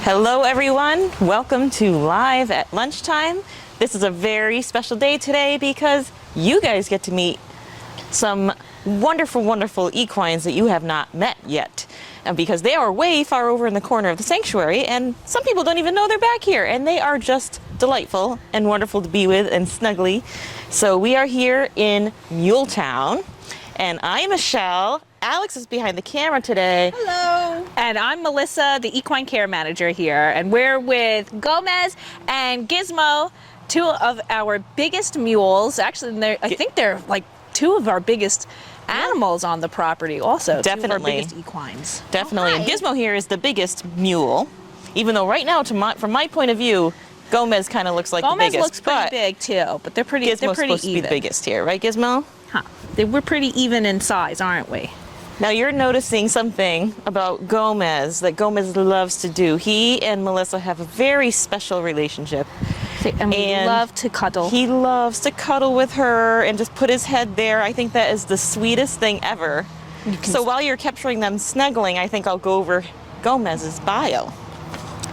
Hello everyone, welcome to Live at Lunchtime. This is a very special day today because you guys get to meet some wonderful equines that you have not met yet. And because they are way far over in the corner of the sanctuary, and some people don't even know they're back here, and they are just delightful and wonderful to be with and snuggly. So we are here in Mule Town, and I am Michelle. Alex is behind the camera today. Hello. And I'm Melissa, the equine care manager here, and we're with Gomez and Gizmo, two of our biggest mules. Actually, I think they're like two of our biggest animals on the property also. Definitely. Two of our biggest equines. Definitely. Oh, and Gizmo here is the biggest mule, even though right now, from my point of view, Gomez kind of looks like the biggest. Gomez looks pretty big too, but they're pretty. Gizmo's they're pretty supposed to even. be the biggest here, right, Gizmo? Huh. We're pretty even in size, aren't we? Now you're noticing something about Gomez that Gomez loves to do. He and Melissa have a very special relationship. And we love to cuddle. He loves to cuddle with her and just put his head there. I think that is the sweetest thing ever. So while you're capturing them snuggling, I think I'll go over Gomez's bio.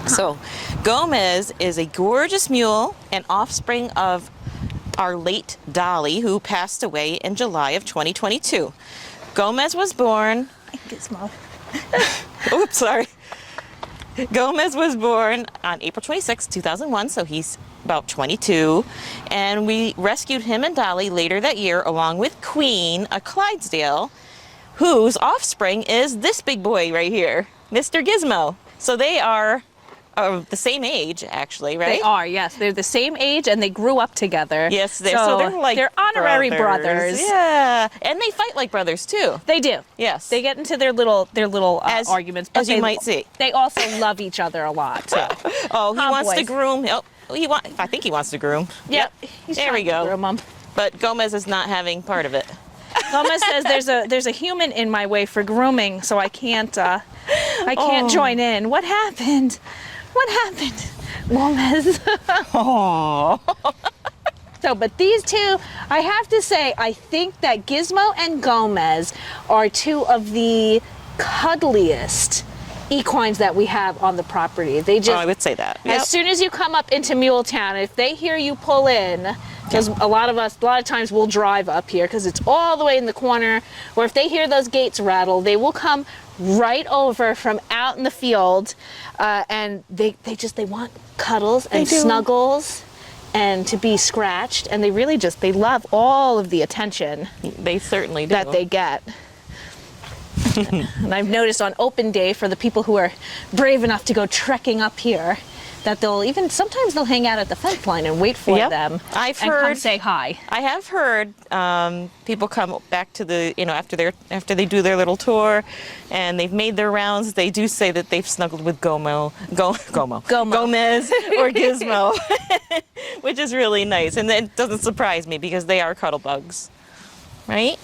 So Gomez is a gorgeous mule and offspring of our late Dolly, who passed away in July of 2022. Gomez was born... Gizmo. Oops, sorry. Gomez was born on April 26, 2001, so he's about 22. And we rescued him and Dolly later that year along with Queen, a Clydesdale, whose offspring is this big boy right here, Mr. Gizmo. So they are the same age, actually, right? They are, yes. They're the same age, and they grew up together. Yes, so they're like they're honorary brothers. Yeah, and they fight like brothers too. They do. Yes, they get into their little arguments. But as you might see, they also love each other a lot too. Oh, he wants to groom. Oh, I think he wants to groom. Yep. There we go. Groom him. But Gomez is not having part of it. Gomez says there's a human in my way for grooming, so I can't join in. What happened? What happened, Gomez? Oh. So, but these two, I have to say, I think that Gizmo and Gomez are two of the cuddliest equines that we have on the property. They just, I would say that. Yep. As soon as you come up into Mule Town, if they hear you pull in, because a lot of times we'll drive up here because it's all the way in the corner, or if they hear those gates rattle, they will come right over from out in the field, and they want cuddles and snuggles and to be scratched, and they love all of the attention. They certainly do. That they get. And I've noticed on open day, for the people who are brave enough to go trekking up here, that sometimes they'll hang out at the fence line and wait for them. I've and heard, come say hi. I have heard people come back to the, after they do their little tour and they've made their rounds, they do say that they've snuggled with Gomez or Gizmo, which is really nice. And it doesn't surprise me because they are cuddle bugs, right?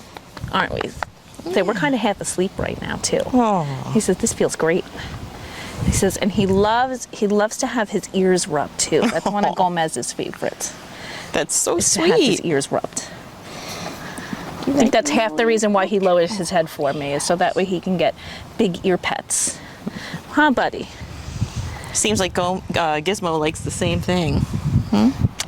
Aren't we? So we're kind of half asleep right now too. Oh. He says, this feels great. He says, and he loves to have his ears rubbed too. That's one of Gomez's favorites. That's so sweet. To have his ears rubbed. I think that's half the reason why he lowers his head for me, is so that way he can get big ear pets. Huh, buddy? Seems like Gizmo likes the same thing.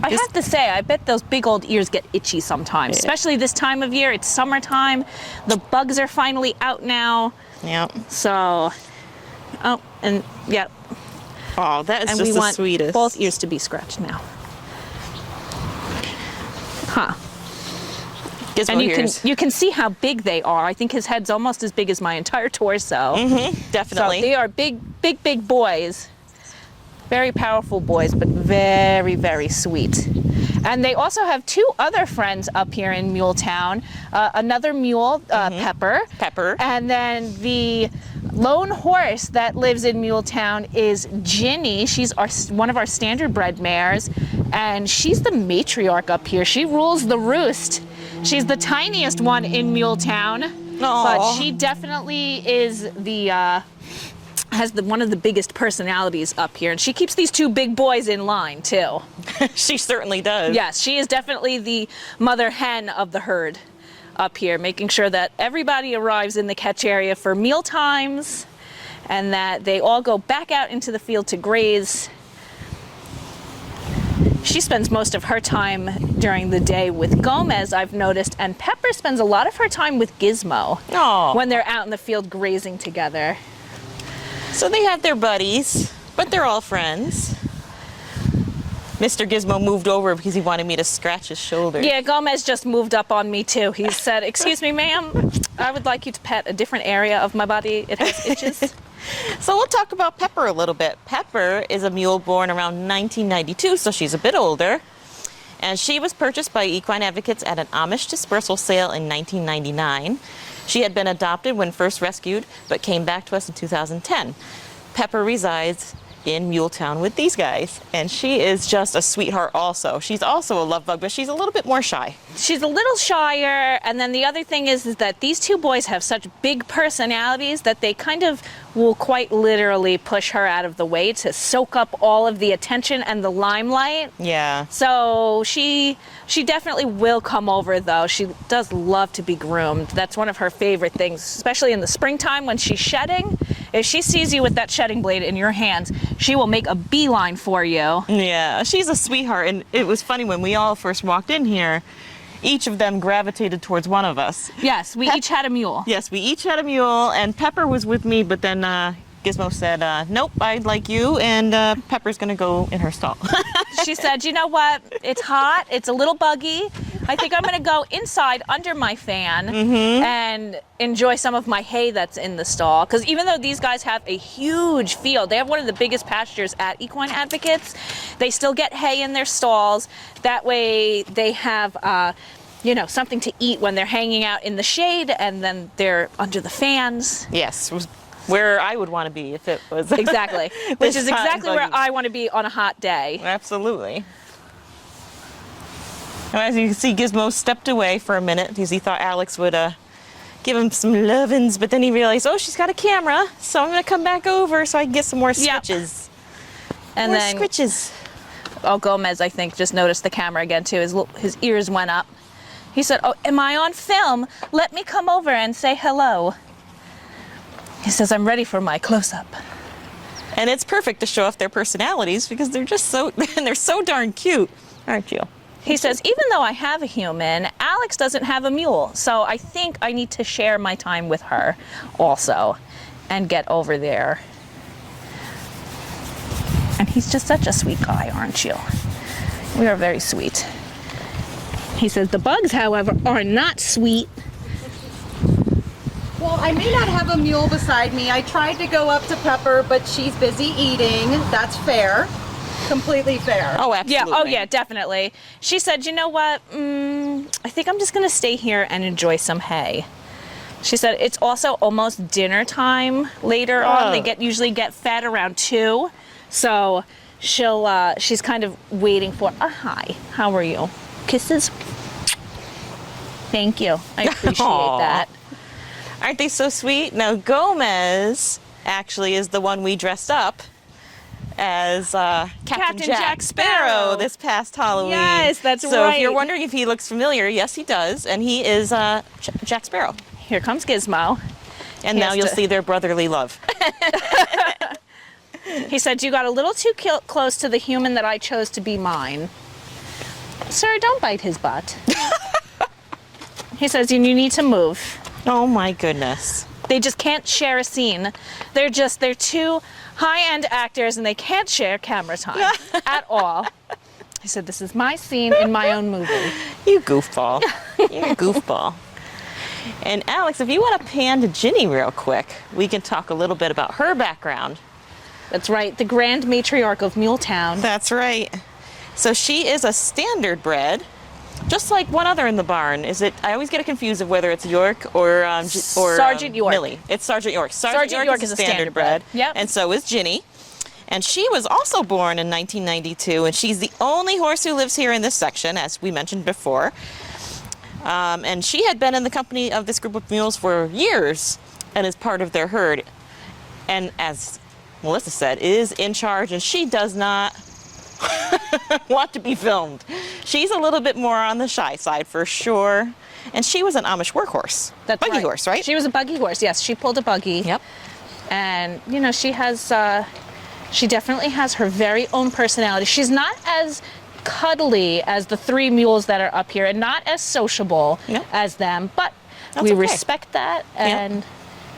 I have to say, I bet those big old ears get itchy sometimes, especially this time of year. It's summertime. The bugs are finally out now. Yeah. So, oh, that is and just we the want sweetest. Both ears to be scratched now. Huh. Gizmo and you can see how big they are. I think his head's almost as big as my entire torso. Definitely. So they are big boys. Very powerful boys, but very, very sweet. And they also have two other friends up here in Mule Town. Another mule, Pepper. And then the lone horse that lives in Mule Town is Ginny. She's one of our standard bred mares, and she's the matriarch up here. She rules the roost. She's the tiniest one in Mule Town, but she definitely is one of the biggest personalities up here, and she keeps these two big boys in line too. She certainly does. Yes, she is definitely the mother hen of the herd up here, making sure that everybody arrives in the catch area for meal times and that they all go back out into the field to graze. She spends most of her time during the day with Gomez, I've noticed, and Pepper spends a lot of her time with Gizmo when they're out in the field grazing together. So they have their buddies, but they're all friends. Mr. Gizmo moved over because he wanted me to scratch his shoulder. Yeah, Gomez just moved up on me too. He said, "Excuse me, ma'am, I would like you to pet a different area of my body. It has itches." So we'll talk about Pepper a little bit. Pepper is a mule born around 1992, so she's a bit older. And she was purchased by equine advocates at an Amish dispersal sale in 1999. She had been adopted when first rescued, but came back to us in 2010. Pepper resides in Mule Town with these guys, and she is just a sweetheart also. She's also a love bug, but she's a little bit more shy. She's a little shyer, and then the other thing is that these two boys have such big personalities that they kind of will quite literally push her out of the way to soak up all of the attention and the limelight. Yeah. So she definitely will come over, though. She does love to be groomed. That's one of her favorite things, especially in the springtime when she's shedding. If she sees you with that shedding blade in your hands, she will make a beeline for you. Yeah, she's a sweetheart, and it was funny when we all first walked in here, each of them gravitated towards one of us. Yes, we each had a mule. Yes, we each had a mule, and Pepper was with me, but then Gizmo said, nope, I'd like you, and Pepper's gonna go in her stall. She said, you know what, it's hot, it's a little buggy. I think I'm gonna go inside under my fan and enjoy some of my hay that's in the stall. Because even though these guys have a huge field, they have one of the biggest pastures at Equine Advocates, they still get hay in their stalls. That way they have something to eat when they're hanging out in the shade, and then they're under the fans. Yes, was where I would want to be if it was. Exactly, which is exactly where buggy. I want to be on a hot day. Absolutely. And as you can see, Gizmo stepped away for a minute because he thought Alex would give him some lovin's, but then he realized, oh, she's got a camera, so I'm going to come back over so I can get some more scritches. And more then scritches. Oh, Gomez, I think, just noticed the camera again, too. His ears went up. He said, oh, am I on film? Let me come over and say hello. He says, I'm ready for my close-up. And it's perfect to show off their personalities because they're just they're so darn cute, aren't you? He says, even though I have a human, Alex doesn't have a mule, so I think I need to share my time with her also and get over there. And he's just such a sweet guy, aren't you? We are very sweet. He says, the bugs, however, are not sweet. Well, I may not have a mule beside me. I tried to go up to Pepper, but she's busy eating. That's fair. Completely fair. Oh, absolutely. Yeah, oh yeah, definitely. She said, you know what, I think I'm just gonna stay here and enjoy some hay. She said it's also almost dinner time later on. They usually get fed around 2. So she's kind of waiting for, hi, how are you? Kisses? Thank you, I appreciate that. Aren't they so sweet? Now, Gomez actually is the one we dressed up as Captain Jack Sparrow this past Halloween. Yes, that's so right. if you're wondering if he looks familiar, yes, he does, and he is Jack Sparrow. Here comes Gizmo. And now you'll see their brotherly love. He said, you got a little too close to the human that I chose to be mine. Sir, don't bite his butt. He says, you need to move. Oh my goodness. They just can't share a scene. They're two high-end actors and they can't share camera time at all. He said, this is my scene in my own movie. You goofball. You're a goofball. And Alex, if you want to pan to Ginny real quick, we can talk a little bit about her background. That's right, the grand matriarch of Mule Town. That's right. So she is a standard bred, just like one other in the barn. I always get confused of whether it's York or Sergeant York. Millie. It's Sergeant York. Sergeant York is a standard bred. Yep. And so is Ginny. And she was also born in 1992, and she's the only horse who lives here in this section, as we mentioned before. And she had been in the company of this group of mules for years and is part of their herd. And as Melissa said, is in charge, and she does not want to be filmed. She's a little bit more on the shy side for sure. And she was an Amish workhorse. That's buggy right. horse, right? She was a buggy horse, yes. She pulled a buggy. Yep. And, you know, she definitely has her very own personality. She's not as cuddly as the 3 mules that are up here and not as sociable as them, but we respect that, and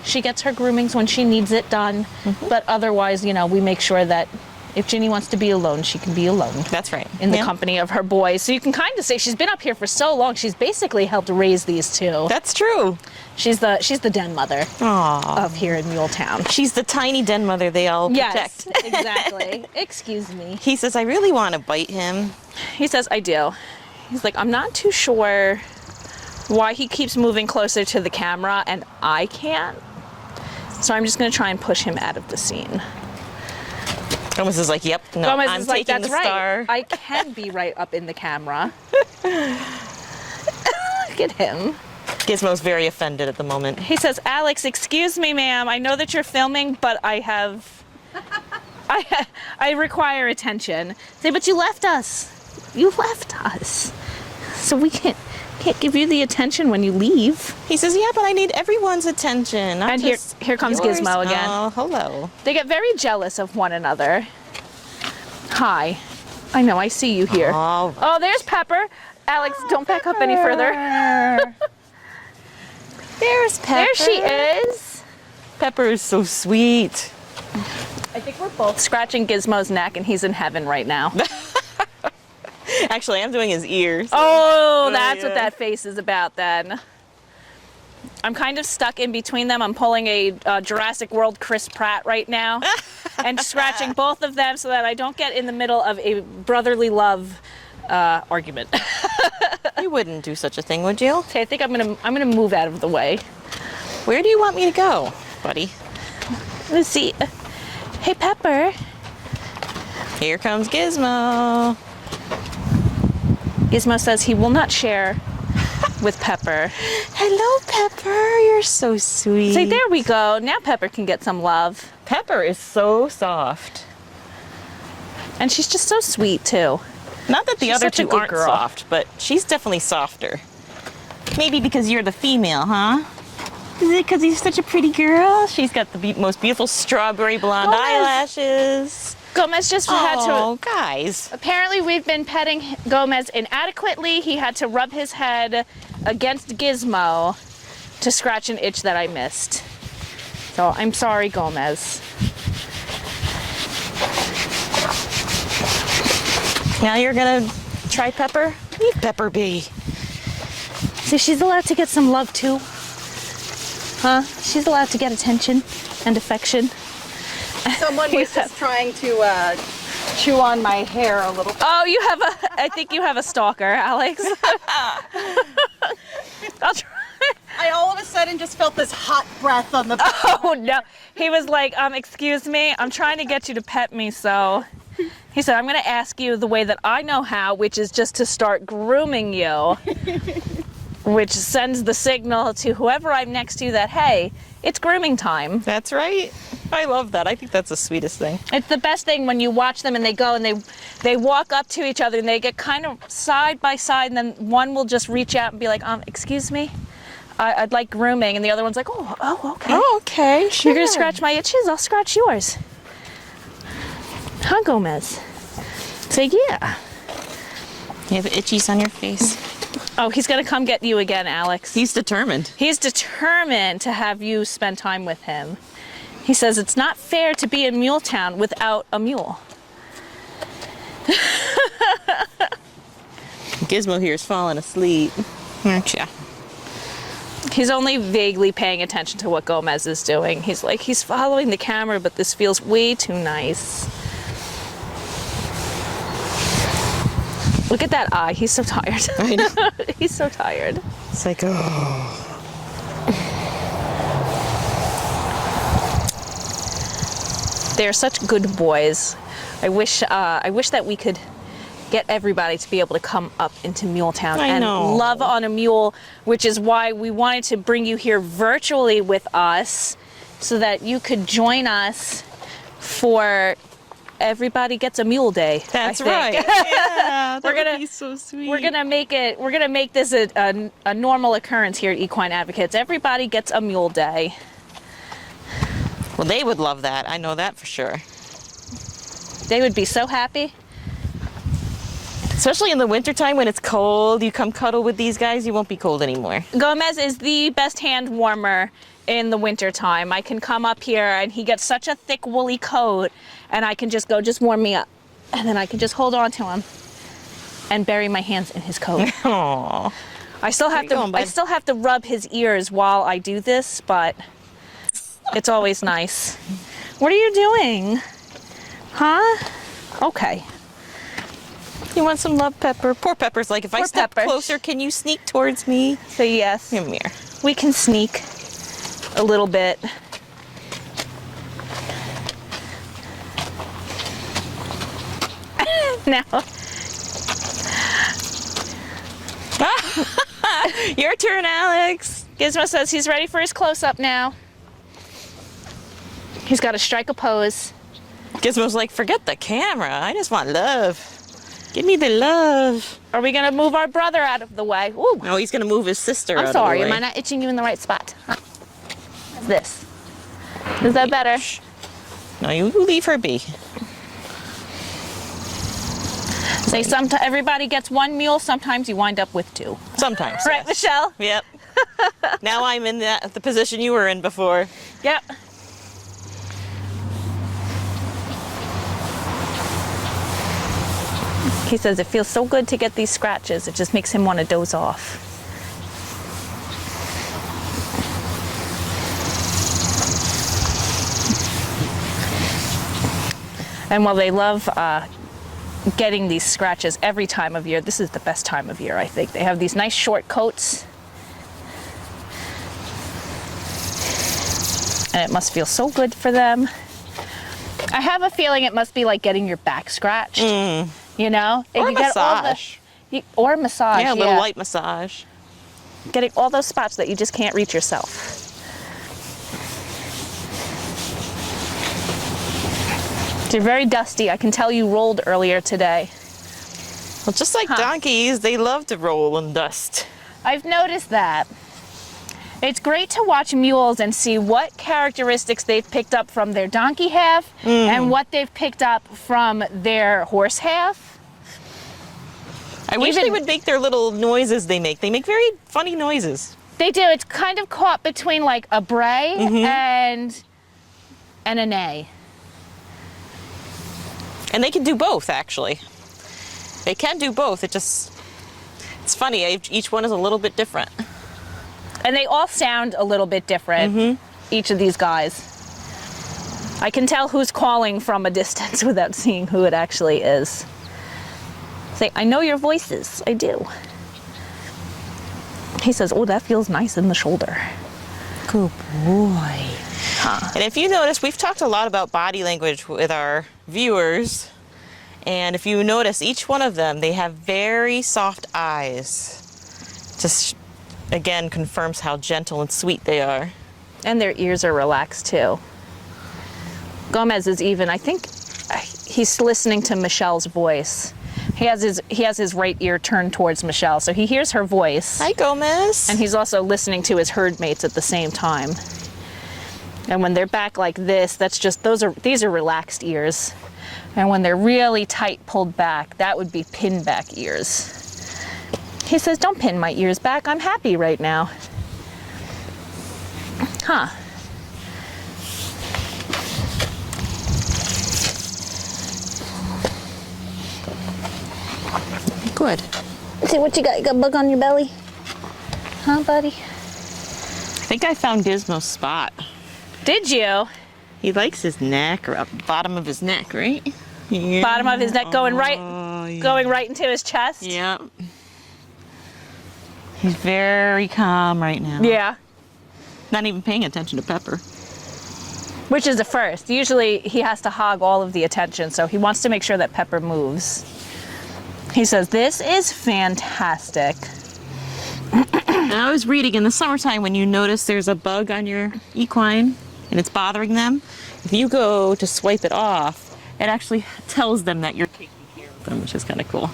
she gets her groomings when she needs it done. But otherwise, you know, we make sure that if Ginny wants to be alone, she can be alone. That's right. In the company of her boys. So you can kind of say she's been up here for so long. She's basically helped raise these 2. That's true. She's the den mother of here in Mule Town. She's the tiny den mother they all protect. Yes, exactly. Excuse me. He says, I really want to bite him. He says, I do. He's like, I'm not too sure why he keeps moving closer to the camera and I can't. So I'm just going to try and push him out of the scene. Gomez is like, yep, no, Gomez I'm is like, taking that's the right. star. I can be right up in the camera. Look at him. Gizmo's very offended at the moment. He says, Alex, excuse me, ma'am. I know that you're filming, but I require attention. Say, but you left us. You left us. So we can't give you the attention when you leave. He says, yeah, but I need everyone's attention. And here comes yours. Gizmo again. Oh, hello. They get very jealous of one another. Hi. I know, I see you here. Oh, there's Pepper. Alex, don't back up any further. There's Pepper. There she is. Pepper is so sweet. I think we're both scratching Gizmo's neck and he's in heaven right now. Actually, I'm doing his ears. Oh, that's what that face is about then. I'm kind of stuck in between them. I'm pulling a Jurassic World Chris Pratt right now and scratching both of them so that I don't get in the middle of a brotherly love argument. You wouldn't do such a thing, would you? Okay, I think I'm gonna move out of the way. Where do you want me to go, buddy? Let's see. Hey, Pepper. Here comes Gizmo. Gizmo says he will not share with Pepper. Hello, Pepper. You're so sweet. Say, there we go. Now Pepper can get some love. Pepper is so soft. And she's just so sweet, too. Not that the She's other such a two good aren't girl. soft, but she's definitely softer. Maybe because you're the female, huh? Is it because he's such a pretty girl? She's got the most beautiful strawberry blonde Gomez. eyelashes. Gomez just had to... Oh, guys. Apparently we've been petting Gomez inadequately. He had to rub his head against Gizmo to scratch an itch that I missed. So I'm sorry, Gomez. Now you're gonna try Pepper? Leave Pepper be. So she's allowed to get some love too. Huh? She's allowed to get attention and affection. Someone was just trying to chew on my hair a little. Oh, I think you have a stalker, Alex. I'll try. I all of a sudden just felt this hot breath on the. Oh no. He was like, excuse me, I'm trying to get you to pet me, so. He said, I'm gonna ask you the way that I know how, which is just to start grooming you. Which sends the signal to whoever I'm next to that, hey, it's grooming time. That's right. I love that. I think that's the sweetest thing. It's the best thing when you watch them and they go and they walk up to each other and they get kind of side by side, and then one will just reach out and be like, excuse me, I'd like grooming, and the other one's like, oh, okay. Oh, okay, sure. You're gonna scratch my itches, I'll scratch yours. Huh, Gomez? Say yeah. You have itchies on your face. Oh, he's gonna come get you again, Alex. He's determined. He's determined to have you spend time with him. He says it's not fair to be in Mule Town without a mule. Gizmo here is falling asleep. Aren't ya? He's only vaguely paying attention to what Gomez is doing. He's like, he's following the camera, but this feels way too nice. Look at that eye. He's so tired. I know. He's so tired. It's like, oh. They're such good boys. I wish that we could get everybody to be able to come up into Mule Town and love on a mule, which is why we wanted to bring you here virtually with us so that you could join us for Everybody Gets a Mule Day. That's I think. right. Yeah, that We're gonna would be so sweet. We're gonna make this a normal occurrence here at Equine Advocates. Everybody gets a Mule Day. Well, they would love that. I know that for sure. They would be so happy. Especially in the wintertime when it's cold, you come cuddle with these guys, you won't be cold anymore. Gomez is the best hand warmer in the wintertime. I can come up here and he gets such a thick woolly coat and I can just go, just warm me up. And then I can just hold on to him and bury my hands in his coat. Aww. I still have to rub his ears while I do this, but it's always nice. What are you doing? Huh? Okay. You want some love, Pepper? Poor Pepper's like, if I step closer, can you sneak towards me? So yes, Come here. we can sneak a little bit. Now, Your turn, Alex. Gizmo says he's ready for his close-up now. He's got to strike a pose. Gizmo's like, forget the camera. I just want love. Give me the love. Are we gonna move our brother out of the way? Ooh, No, he's gonna move his sister out I'm of sorry. the way. Am I not itching you in the right spot? Huh? What's this? Is that better? No, you leave her be. Say everybody gets one mule. Sometimes you wind up with two. Sometimes. Right, yes. Michelle? Yep. Now I'm in the position you were in before. Yep. He says it feels so good to get these scratches. It just makes him want to doze off. And while they love getting these scratches every time of year, this is the best time of year, I think. They have these nice short coats. And it must feel so good for them. I have a feeling it must be like getting your back scratched. You know? And Or you get all massage. or massage. Yeah, a little light massage. Getting all those spots that you just can't reach yourself. You're very dusty. I can tell you rolled earlier today. Well, just like donkeys, they love to roll in dust. I've noticed that. It's great to watch mules and see what characteristics they've picked up from their donkey half and what they've picked up from their horse half. I wish they would make their little noises they make. They make very funny noises. They do. It's kind of caught between like a bray and a neigh. And they can do both, actually. They can do both. It's funny. Each one is a little bit different. And they all sound a little bit different, each of these guys. I can tell who's calling from a distance without seeing who it actually is. Say, I know your voices. I do. He says, oh, that feels nice in the shoulder. Good boy. And if you notice, we've talked a lot about body language with our viewers. And if you notice, each one of them, they have very soft eyes. Just, again, confirms how gentle and sweet they are. And their ears are relaxed, too. Gomez is even, I think, he's listening to Michelle's voice. He has his right ear turned towards Michelle, so he hears her voice. Hi, Gomez. And he's also listening to his herd mates at the same time. And when they're back like this, these are relaxed ears. And when they're really tight pulled back, that would be pin back ears. He says, don't pin my ears back. I'm happy right now. Huh. Good. See what you got? You got a bug on your belly? Huh, buddy? I think I found Gizmo's spot. Did you? He likes his neck, or up bottom of his neck, right? Yeah. Bottom of his neck going right into his chest? Yep. He's very calm right now. Yeah. Not even paying attention to Pepper. Which is the first. Usually he has to hog all of the attention, so he wants to make sure that Pepper moves. He says, this is fantastic. I was reading in the summertime when you notice there's a bug on your equine and it's bothering them, if you go to swipe it off, it actually tells them that you're taking care of them, which is kind of cool.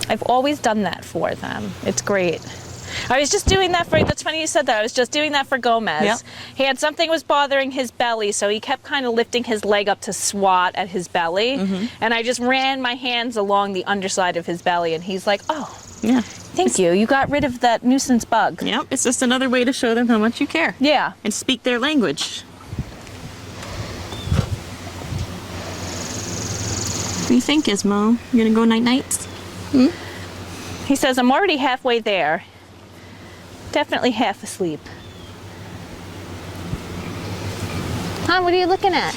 I've always done that for them. It's great. I was just doing that for, that's funny you said that, I was just doing that for Gomez. Yep. He had something was bothering his belly, so he kept kind of lifting his leg up to swat at his belly. And I just ran my hands along the underside of his belly, and he's like, oh, Yeah. thank you. You got rid of that nuisance bug. Yep. It's just another way to show them how much you care. Yeah. And speak their language. What do you think, Gizmo? You gonna go night-night? He says, I'm already halfway there. Definitely half asleep. Huh, what are you looking at?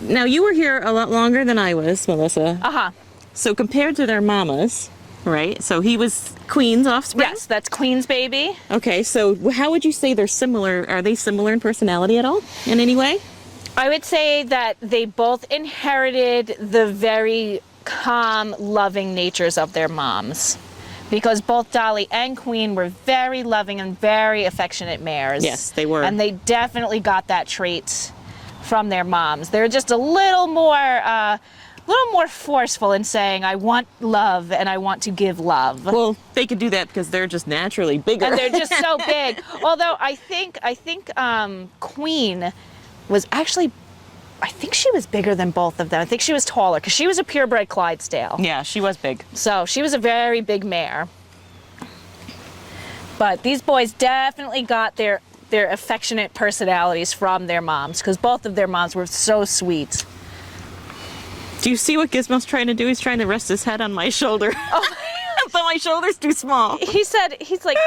Now, you were here a lot longer than I was, Melissa. Uh-huh. So compared to their mamas, right? So he was Queen's offspring? Yes, that's Queen's baby. Okay, so how would you say they're similar? Are they similar in personality at all in any way? I would say that they both inherited the very calm, loving natures of their moms. Because both Dolly and Queen were very loving and very affectionate mares. Yes, they were. And they definitely got that trait from their moms. They're just a little more forceful in saying, I want love and I want to give love. Well, they could do that because they're just naturally bigger. And they're just so big. Although I think Queen was actually, I think she was bigger than both of them. I think she was taller because she was a purebred Clydesdale. Yeah, she was big. So she was a very big mare. But these boys definitely got their affectionate personalities from their moms because both of their moms were so sweet. Do you see what Gizmo's trying to do? He's trying to rest his head on my shoulder. Oh. But my shoulder's too small. He's like,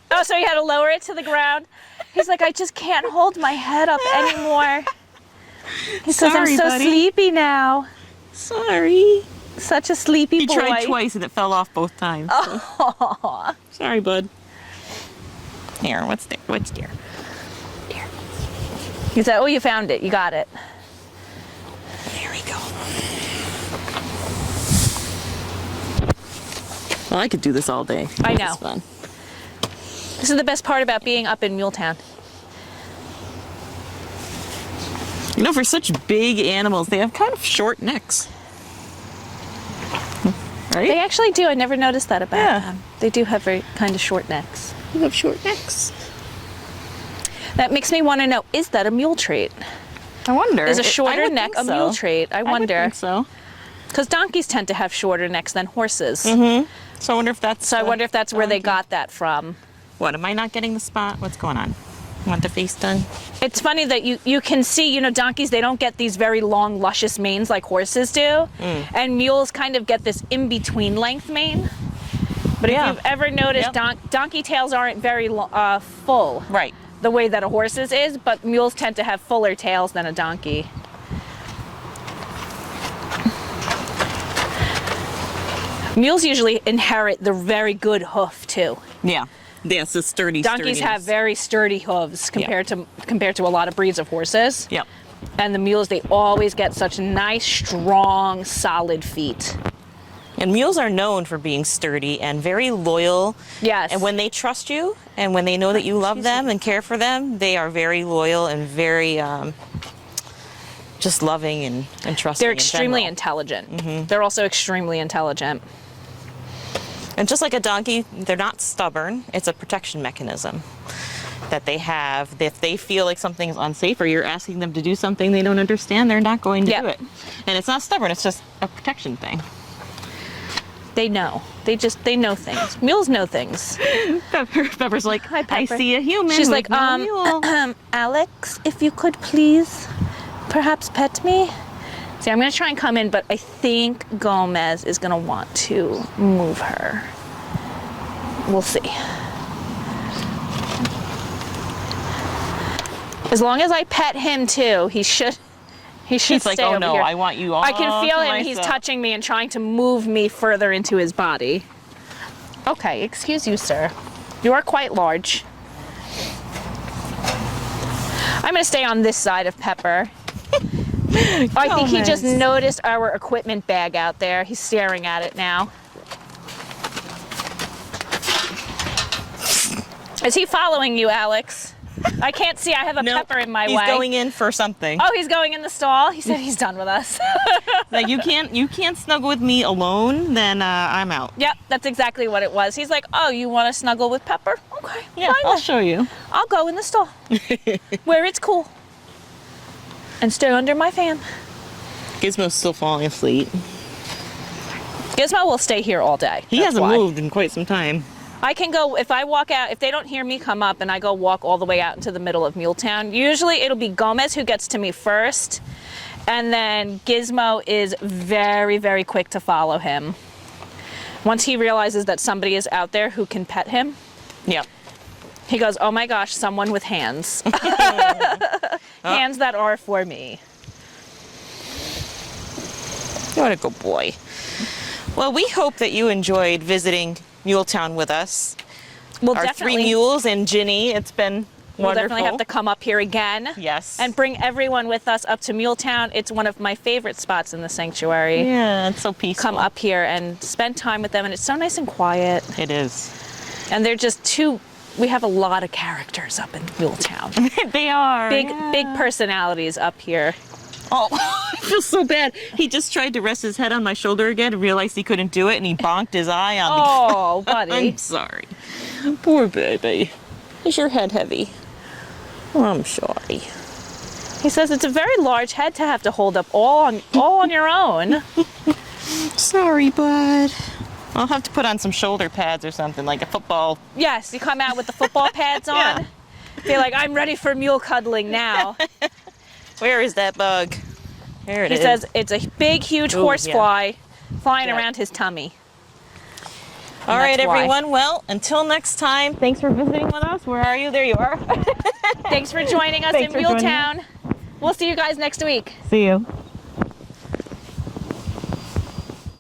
oh, so he had to lower it to the ground? He's like, I just can't hold my head up anymore. He says, I'm so buddy. sleepy now. Sorry. Such a sleepy boy. He tried twice and it fell off both times. So. Oh. Sorry, bud. Here, what's there? What's there? Here. He said, oh, you found it. You got it. There we go. Well, I could do this all day. I This know. is fun. This is the best part about being up in Mule Town. You know, for such big animals, they have kind of short necks. Right? They actually do. I never noticed that about Yeah. them. They do have very kind of short necks. They have short necks. That makes me want to know, is that a mule trait? I wonder. Is a I shorter would neck think a mule so. trait? I I would wonder. think so. Because donkeys tend to have shorter necks than horses. So I wonder if that's. So I wonder if that's where they got that from. What? Am I not getting the spot? What's going on? Want the face done? It's funny that you can see, donkeys, they don't get these very long, luscious manes like horses do. And mules kind of get this in-between length mane. But Yeah. if you've ever noticed, donkey tails aren't very full. Right. The way that a horse's is, but mules tend to have fuller tails than a donkey. Mules usually inherit the very good hoof too. Yeah. Yes, the sturdy. Donkeys have very sturdy hooves compared to a lot of breeds of horses. Yep. And the mules, they always get such nice, strong, solid feet. And mules are known for being sturdy and very loyal. Yes. And when they trust you and when they know that you love them and care for them, they are very loyal and very just loving and trusting. They're in extremely general. intelligent. They're also extremely intelligent. And just like a donkey, they're not stubborn. It's a protection mechanism that they have. If they feel like something is unsafe or you're asking them to do something they don't understand, they're not going to do it. And it's not stubborn, it's just a protection thing. They know. They know things. Mules know things. Pepper's like, Hi, Pepper. I see a human. She's with like, no mule." Alex, if you could please perhaps pet me. See, I'm going to try and come in, but I think Gomez is going to want to move her. We'll see. As long as I pet him too, he should He's like, stay oh over no, here. I want you all I can feel to him. He's myself." touching me and trying to move me further into his body. Okay, excuse you, sir. You are quite large. I'm going to stay on this side of Pepper. I think he just Gomez. noticed our equipment bag out there. He's staring at it now. Is he following you, Alex? I can't see. I have a Nope, pepper in my he's way. going in for something. Oh, he's going in the stall? He said he's done with us. Like you can't snuggle with me alone, then I'm out. Yep, that's exactly what it was. He's like, oh, you want to snuggle with Pepper? Okay, Yeah, fine I'll then. show you. I'll go in the stall where it's cool and stay under my fan. Gizmo's still falling asleep. Gizmo will stay here all day. He That's hasn't why. moved in quite some time. I can go, if I walk out, if they don't hear me come up and I go walk all the way out into the middle of Mule Town, usually it'll be Gomez who gets to me first, and then Gizmo is very, very quick to follow him. Once he realizes that somebody is out there who can pet him, Yep. he goes, oh my gosh, someone with hands. Hands that are for me. What a good boy. Well, we hope that you enjoyed visiting Mule Town with us. We'll Our definitely, three mules and Ginny. It's been we'll wonderful. definitely have to come up here again. Yes. And bring everyone with us up to Mule Town. It's one of my favorite spots in the sanctuary. Yeah, it's so peaceful. Come up here and spend time with them, and it's so nice and quiet. It is. And they're just we have a lot of characters up in Mule Town. They are. Big personalities up here. Oh, I feel so bad. He just tried to rest his head on my shoulder again and realized he couldn't do it, and he bonked his eye on the Oh, buddy. I'm sorry. Poor baby. Is your head heavy? Oh, I'm sorry. He says it's a very large head to have to hold up all on your own. Sorry, bud. I'll have to put on some shoulder pads or something, like a football. Yes, you come out with the football pads on. Yeah. Be like, I'm ready for mule cuddling now. Where is that bug? There it He is. says it's a big, huge Ooh, horsefly flying Yeah. around his tummy. All right, that's why. everyone. Well, until next time, thanks for visiting with us. Where are you? There you are. Thanks for joining us Thanks in for Mule joining Town. We'll see you guys next week. See you.